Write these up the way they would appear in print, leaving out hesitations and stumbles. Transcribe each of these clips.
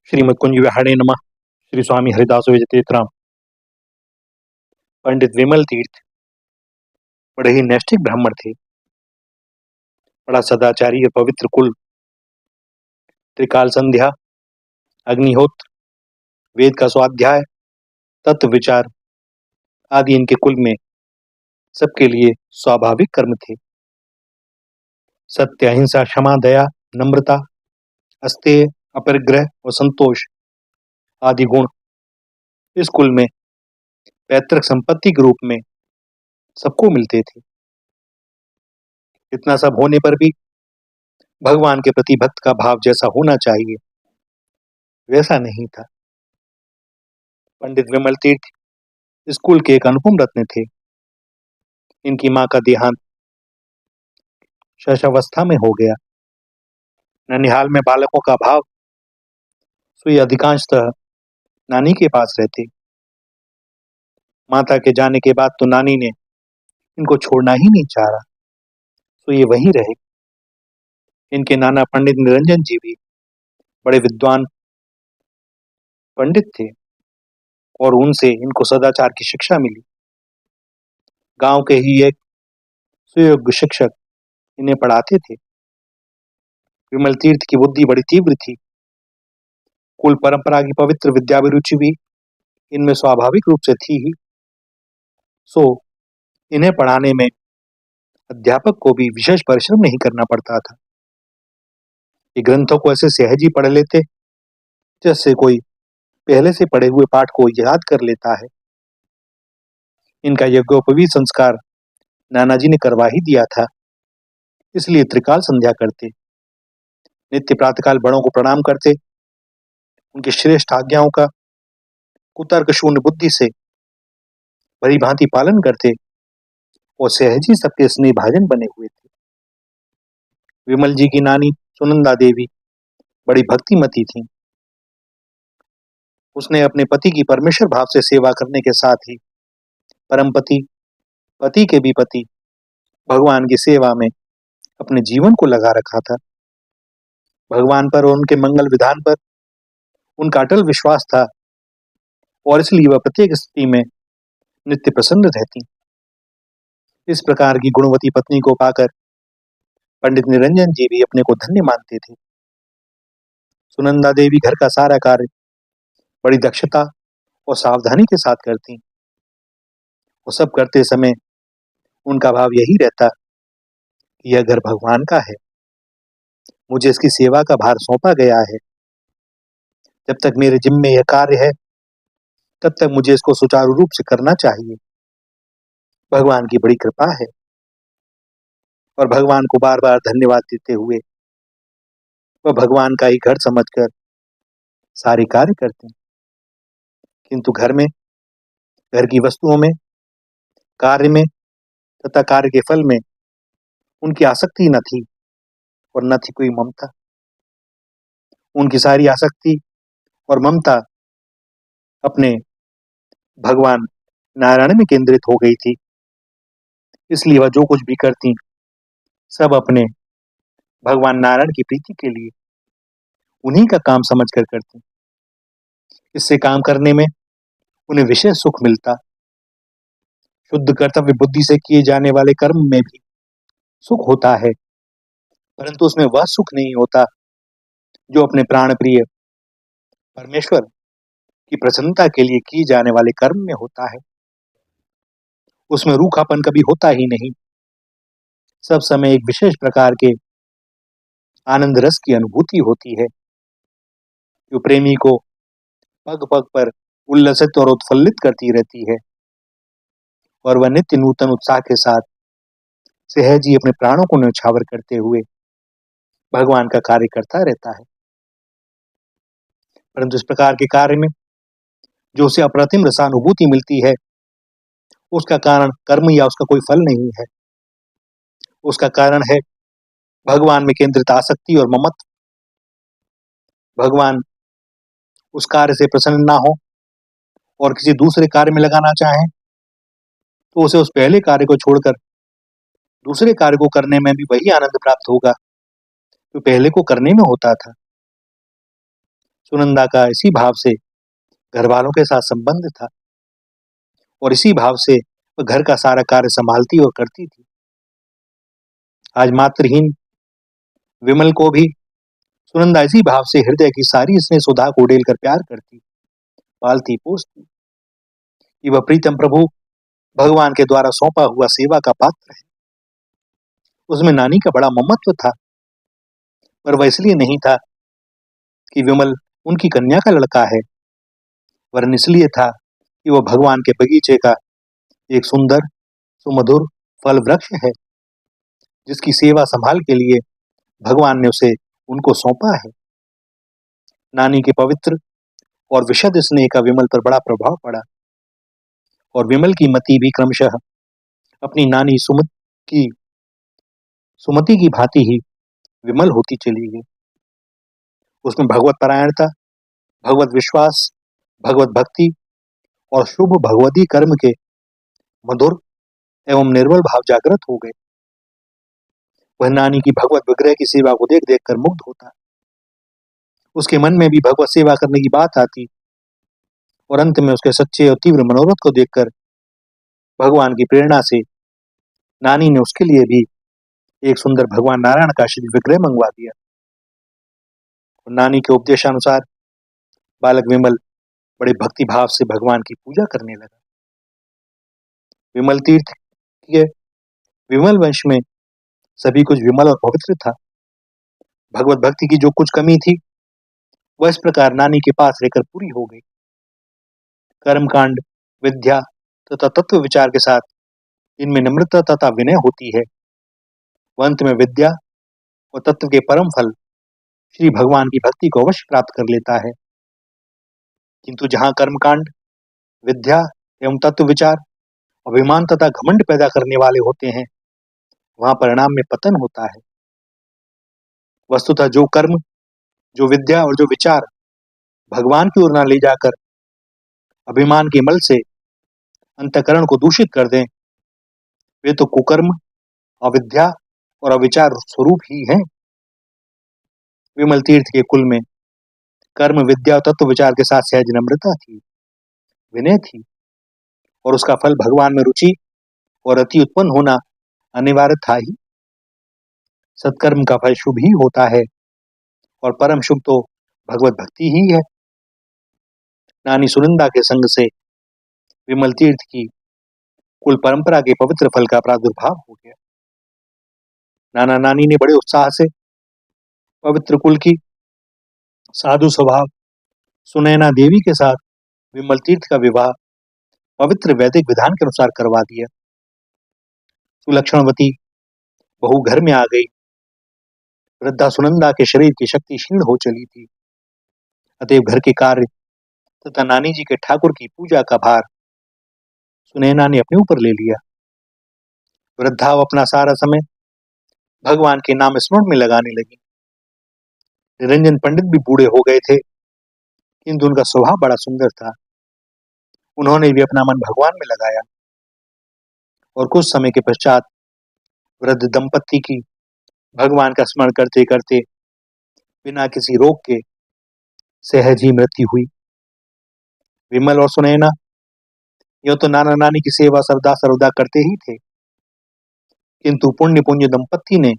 श्रीमद कुंज विहारे नमः। श्री स्वामी हरिदास विजयतीर्थराम। पंडित विमल तीर्थ बड़े ही नैष्ठिक ब्राह्मण थे। बड़ा सदाचारी और पवित्र कुल। त्रिकाल संध्या, अग्निहोत्र, वेद का स्वाध्याय, तत्व विचार आदि इनके कुल में सबके लिए स्वाभाविक कर्म थे। सत्य, अहिंसा, क्षमा, दया, नम्रता, अस्तेय, अपरिग्रह और संतोष आदि गुण इस कुल में पैतृक संपत्ति के रूप में सबको मिलते थे। इतना सब होने पर भी भगवान के प्रति भक्त का भाव जैसा होना चाहिए वैसा नहीं था। पंडित विमल तीर्थ स्कूल के एक अनुपम रत्न थे। इनकी मां का देहांत शैशवावस्था में हो गया। ननिहाल में बालकों का भाव सो ये अधिकांशतः नानी के पास रहते। माता के जाने के बाद तो नानी ने इनको छोड़ना ही नहीं चाहा, तो ये वहीं रहे। इनके नाना पंडित निरंजन जी भी बड़े विद्वान पंडित थे और उनसे इनको सदाचार की शिक्षा मिली। गांव के ही एक सुयोग्य शिक्षक इन्हें पढ़ाते थे। विमल तीर्थ की बुद्धि बड़ी तीव्र थी। कुल परंपरा की पवित्र विद्याभिरुचि भी इनमें स्वाभाविक रूप से थी ही। सो इन्हें पढ़ाने में अध्यापक को भी विशेष परिश्रम नहीं करना पड़ता था। ये ग्रंथों को ऐसे सहज ही पढ़ लेते जैसे कोई पहले से पढ़े हुए पाठ को याद कर लेता है। इनका यज्ञोपवीत संस्कार नानाजी ने करवा ही दिया था, इसलिए त्रिकाल संध्या करते, नित्य प्रातःकाल बड़ों को प्रणाम करते, उनकी श्रेष्ठ आज्ञाओं का कुतर्क शून्य बुद्धि से भली भांति पालन करते और सहज ही सबके स्नेह भाजन बने हुए थे। विमल जी की नानी सुनंदा देवी बड़ी भक्तिमती थी। उसने अपने पति की परमेश्वर भाव से सेवा करने के साथ ही परम पति, पति के भी पति भगवान की सेवा में अपने जीवन को लगा रखा था। भगवान पर और उनके मंगल विधान पर उनका अटल विश्वास था और इसलिए वह प्रत्येक स्थिति में नित्य प्रसन्न रहती। इस प्रकार की गुणवती पत्नी को पाकर पंडित निरंजन जी भी अपने को धन्य मानते थे। सुनंदा देवी घर का सारा कार्य बड़ी दक्षता और सावधानी के साथ करती और सब करते समय उनका भाव यही रहता कि यह घर भगवान का है, मुझे इसकी सेवा का भार सौंपा गया है। जब तक मेरे जिम्मे यह कार्य है तब तक मुझे इसको सुचारू रूप से करना चाहिए। भगवान की बड़ी कृपा है। और भगवान को बार बार धन्यवाद देते हुए वह भगवान का ही घर समझकर सारे कार्य करते हैं। किंतु घर में, घर की वस्तुओं में, कार्य में तथा कार्य के फल में उनकी आसक्ति न थी और न थी कोई ममता। उनकी सारी आसक्ति और ममता अपने भगवान नारायण में केंद्रित हो गई थी। इसलिए वह जो कुछ भी करती सब अपने भगवान नारायण की प्रीति के लिए उन्हीं का काम समझकर करती। इससे काम करने में उन्हें विशेष सुख मिलता। शुद्ध कर्तव्य बुद्धि से किए जाने वाले कर्म में भी सुख होता है, परंतु उसमें वह सुख नहीं होता जो अपने प्राण प्रिय परमेश्वर की प्रसन्नता के लिए किए जाने वाले कर्म में होता है। उसमें रूखापन कभी होता ही नहीं। सब समय एक विशेष प्रकार के आनंद रस की अनुभूति होती है जो प्रेमी को पग पग पर उल्लसित और उत्फुल्लित करती रहती है और वह नित्य नूतन उत्साह के साथ सहज ही अपने प्राणों को न्यौछावर करते हुए भगवान का कार्य करता रहता है। परंतु इस प्रकार के कार्य में जो उसे अप्रतिम रसानुभूति मिलती है उसका कारण कर्म या उसका कोई फल नहीं है। उसका कारण है भगवान में केंद्रित आसक्ति और ममत्व। भगवान उस कार्य से प्रसन्न ना हो और किसी दूसरे कार्य में लगाना चाहे तो उसे उस पहले कार्य को छोड़कर दूसरे कार्य को करने में भी वही आनंद प्राप्त होगा जो पहले को करने में होता था। सुनंदा का इसी भाव से घर वालों के साथ संबंध था और इसी भाव से वह घर का सारा कार्य संभालती और करती थी। आज मातृहीन विमल को भी सुनंदा इसी भाव से हृदय की सारी स्नेह सुधा को उड़ेल कर प्यार करती, पालती पोसती कि वह प्रीतम प्रभु भगवान के द्वारा सौंपा हुआ सेवा का पात्र है। उसमें नानी का बड़ा ममत्व था, पर वह इसलिए नहीं था कि विमल उनकी कन्या का लड़का है, वरन इसलिए था कि वह भगवान के बगीचे का एक सुंदर सुमधुर फल वृक्ष है, जिसकी सेवा संभाल के लिए भगवान ने उसे उनको सौंपा है। नानी के पवित्र और विशद स्नेह का विमल पर बड़ा प्रभाव पड़ा और विमल की मति भी क्रमशः अपनी नानी सुमति की भांति ही विमल होती चली गई। उसमें भगवत परायणता, भगवत विश्वास, भगवत भक्ति और शुभ भगवती कर्म के मधुर एवं निर्मल भाव जागृत हो गए। वह नानी की भगवत विग्रह की सेवा को देख देख कर मुग्ध होता, उसके मन में भी भगवत सेवा करने की बात आती और अंत में उसके सच्चे और तीव्र मनोरथ को देखकर भगवान की प्रेरणा से नानी ने उसके लिए भी एक सुंदर भगवान नारायण का श्री विग्रह मंगवा दिया। और नानी के उपदेशानुसार बालक विमल बड़े भक्ति भाव से भगवान की पूजा करने लगा। विमल तीर्थ के विमल वंश में सभी कुछ विमल और पवित्र था। भगवत भक्ति की जो कुछ कमी थी वह इस प्रकार नानी के पास रहकर पूरी हो गई। कर्मकांड, विद्या तथा तत्व विचार के साथ इनमें नम्रता तथा विनय होती है। अंत में विद्या और तत्व के परम फल श्री भगवान की भक्ति को अवश्य प्राप्त कर लेता है। किंतु जहां कर्मकांड, विद्या एवं तत्व विचार अभिमान तथा घमंड पैदा करने वाले होते हैं, वहां परिणाम में पतन होता है। वस्तुतः जो कर्म, जो विद्या और जो विचार भगवान की ओर न ले जाकर अभिमान के मल से अंतःकरण को दूषित कर दें, वे तो कुकर्म, अविद्या और अविचार स्वरूप ही हैं। विमल तीर्थ के कुल में कर्म, विद्या और तत्व विचार के साथ सहज नम्रता थी, विनय थी और उसका फल भगवान में रुचि और अति उत्पन्न होना अनिवार्य था ही। सत्कर्म का फल शुभ ही होता है और परम शुभ तो भगवत भक्ति ही है। नानी सुनंदा के संग से विमल तीर्थ की कुल परंपरा के पवित्र फल का प्रादुर्भाव हो गया। नाना नानी ने बड़े उत्साह से पवित्र कुल की साधु स्वभाव सुनैना देवी के साथ विमल तीर्थ का विवाह पवित्र वैदिक विधान के अनुसार करवा दिया। सुलक्षणवती बहू घर में आ गई। वृद्धा सुनंदा के शरीर की शक्ति क्षीण हो चली थी, अतएव घर के कार्य तथा नानी जी के ठाकुर की पूजा का भार सुनैना ने अपने ऊपर ले लिया। वृद्धा अपना सारा समय भगवान के नाम स्मरण में लगाने लगी। निरंजन पंडित भी बूढ़े हो गए थे, किंतु उनका स्वभाव बड़ा सुंदर था। उन्होंने भी अपना मन भगवान में लगाया और कुछ समय के पश्चात वृद्ध दंपत्ति की भगवान का स्मरण करते करते बिना किसी रोग के सहज ही मृत्यु हुई। विमल और सुनैना यह तो नाना नानी की सेवा सर्वदा सर्वदा करते ही थे, किंतु पुण्य पुण्य दंपत्ति ने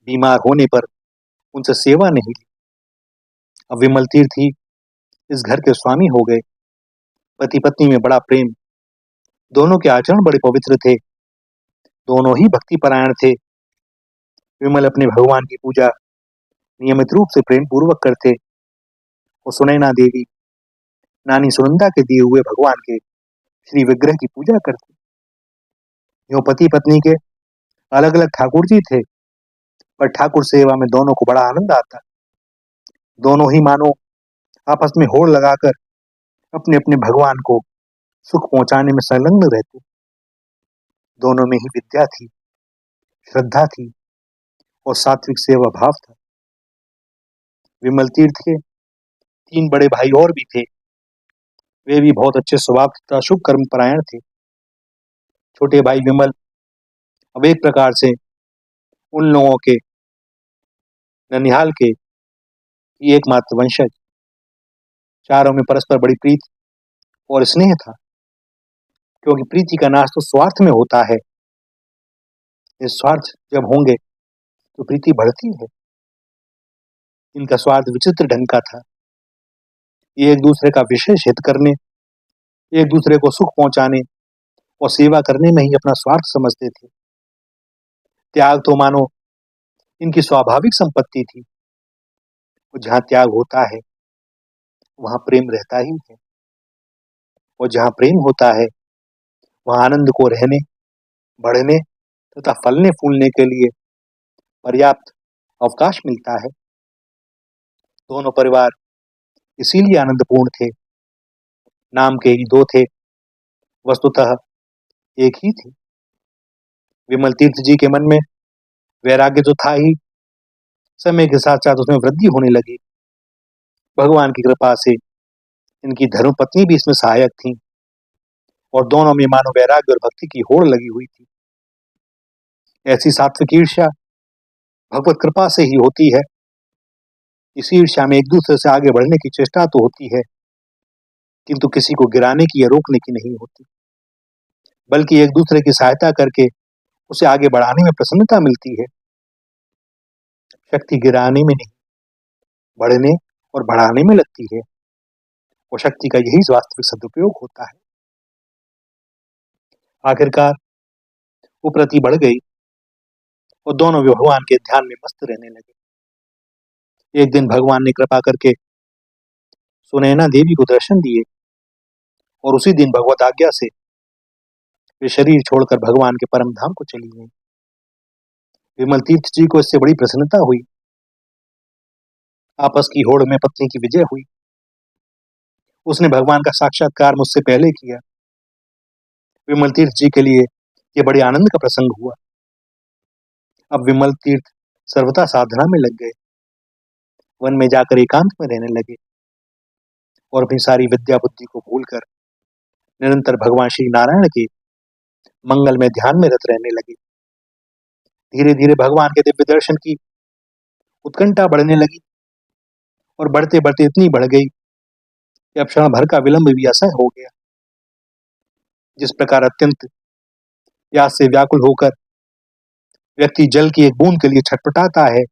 बीमार होने पर उनसे सेवा नहीं ली। अब विमल तीर्थ ही इस घर के स्वामी हो गए। पति पत्नी में बड़ा प्रेम, दोनों के आचरण बड़े पवित्र थे, दोनों ही भक्ति परायण थे। विमल अपने भगवान की पूजा नियमित रूप से प्रेम पूर्वक करते और सुनैना देवी नानी सुनंदा के दिए हुए भगवान के श्री विग्रह की पूजा करती। यूं पति पत्नी के अलग अलग ठाकुर जी थे, पर ठाकुर सेवा में दोनों को बड़ा आनंद आता। दोनों ही मानो आपस में होड़ लगाकर अपने अपने भगवान को सुख पहुंचाने में संलग्न रहते। दोनों में ही विद्या थी, श्रद्धा थी और सात्विक सेवा भाव था। विमल तीर्थ के 3 बड़े भाई और भी थे। वे भी बहुत अच्छे स्वभाव तथा शुभ कर्म परायण थे। छोटे भाई विमल अब एक प्रकार से उन लोगों के ननिहाल के एकमात्र वंशज चारों में परस्पर बड़ी प्रीति और स्नेह था, क्योंकि प्रीति का नाश तो स्वार्थ में होता है। निस्वार्थ जब होंगे तो प्रीति बढ़ती है। इनका स्वार्थ विचित्र ढंग का था। ये एक दूसरे का विशेष हित करने, एक दूसरे को सुख पहुंचाने और सेवा करने में ही अपना स्वार्थ समझते थे। त्याग तो मानो इनकी स्वाभाविक संपत्ति थी। और जहां त्याग होता है वहां प्रेम रहता ही है, और जहां प्रेम होता है वहां आनंद को रहने, बढ़ने तथा फलने फूलने के लिए पर्याप्त अवकाश मिलता है। दोनों परिवार इसीलिए आनंदपूर्ण थे। नाम के ही दो थे, वस्तुतः एक ही थे। विमल तीर्थ जी के मन में वैराग्य तो था ही, समय के साथ साथ उसमें वृद्धि होने लगी। भगवान की कृपा से इनकी धर्मपत्नी भी इसमें सहायक थी, और दोनों में मानो वैराग्य और भक्ति की होड़ लगी हुई थी। ऐसी सात्विक ईर्ष्या भगवत कृपा से ही होती है। इस ईर्ष्या में एक दूसरे से आगे बढ़ने की चेष्टा तो होती है, किंतु किसी को गिराने की या रोकने की नहीं होती, बल्कि एक दूसरे की सहायता करके उसे आगे बढ़ाने में प्रसन्नता मिलती है। शक्ति गिराने में नहीं, बढ़ने और बढ़ाने में लगती है। वो शक्ति का यही वास्तविक सदुपयोग होता है। आखिरकार वो प्रति बढ़ गई और दोनों भगवान के ध्यान में मस्त रहने लगे। एक दिन भगवान ने कृपा करके सुनैना देवी को दर्शन दिए, और उसी दिन भगवत आज्ञा से वे शरीर छोड़कर भगवान के परम धाम को चली गई। विमल तीर्थ जी को इससे बड़ी प्रसन्नता हुई। आपस की होड़ में पत्नी की विजय हुई। उसने भगवान का साक्षात्कार मुझसे पहले किया। विमल तीर्थ जी के लिए यह बड़े आनंद का प्रसंग हुआ। अब विमल तीर्थ सर्वथा साधना में लग गए। वन में जाकर एकांत में रहने लगे और अपनी सारी विद्या बुद्धि को भूलकर निरंतर भगवान श्री नारायण के मंगल में ध्यान में रत रहने लगे। धीरे धीरे भगवान के दिव्य दर्शन की उत्कंठा बढ़ने लगी, और बढ़ते बढ़ते इतनी बढ़ गई कि अब क्षण भर का विलंब भी असह्य हो गया। जिस प्रकार अत्यंत प्यास से व्याकुल होकर व्यक्ति जल की एक बूंद के लिए छटपटाता है,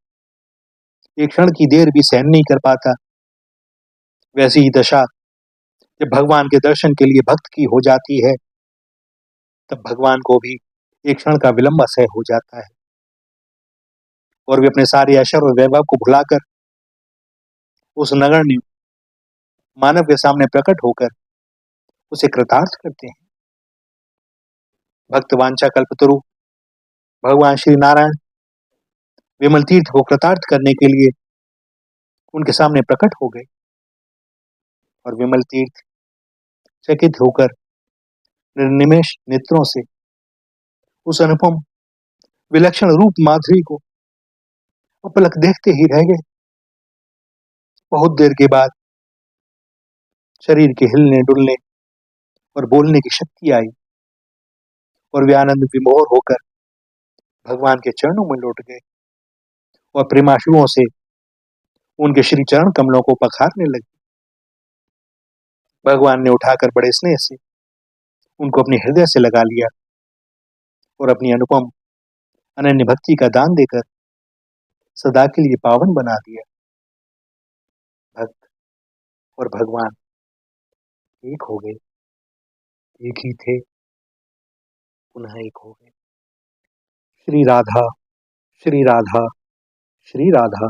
एक क्षण की देर भी सहन नहीं कर पाता, वैसी ही दशा जब भगवान के दर्शन के लिए भक्त की हो जाती है, तब भगवान को भी एक क्षण का विलंब असह्य हो जाता है, और वे अपने सारे ऐश्वर्य और वैभव को भुलाकर उस नगण्य मानव के सामने प्रकट होकर उसे कृतार्थ करते हैं। भक्त वांछा कल्पतरु भगवान श्री नारायण विमल तीर्थ को कृतार्थ करने के लिए उनके सामने प्रकट हो गए, और विमल तीर्थ चकित होकर निर्निमेष नेत्रों से उस अनुपम विलक्षण रूप माधुरी को अपलक देखते ही रह गए। बहुत देर के बाद शरीर के हिलने डुलने और बोलने की शक्ति आई, और वे आनंद विमोर होकर भगवान के चरणों में लौट गए और प्रेमाश्रुओं से उनके श्री चरण कमलों को पखारने लगे। भगवान ने उठाकर बड़े स्नेह से उनको अपने हृदय से लगा लिया और अपनी अनुपम अनन्य भक्ति का दान देकर सदा के लिए पावन बना दिया। भक्त और भगवान एक हो गए, एक ही थे, पुनः एक हो गए। श्री राधा, श्री राधा, श्री राधा।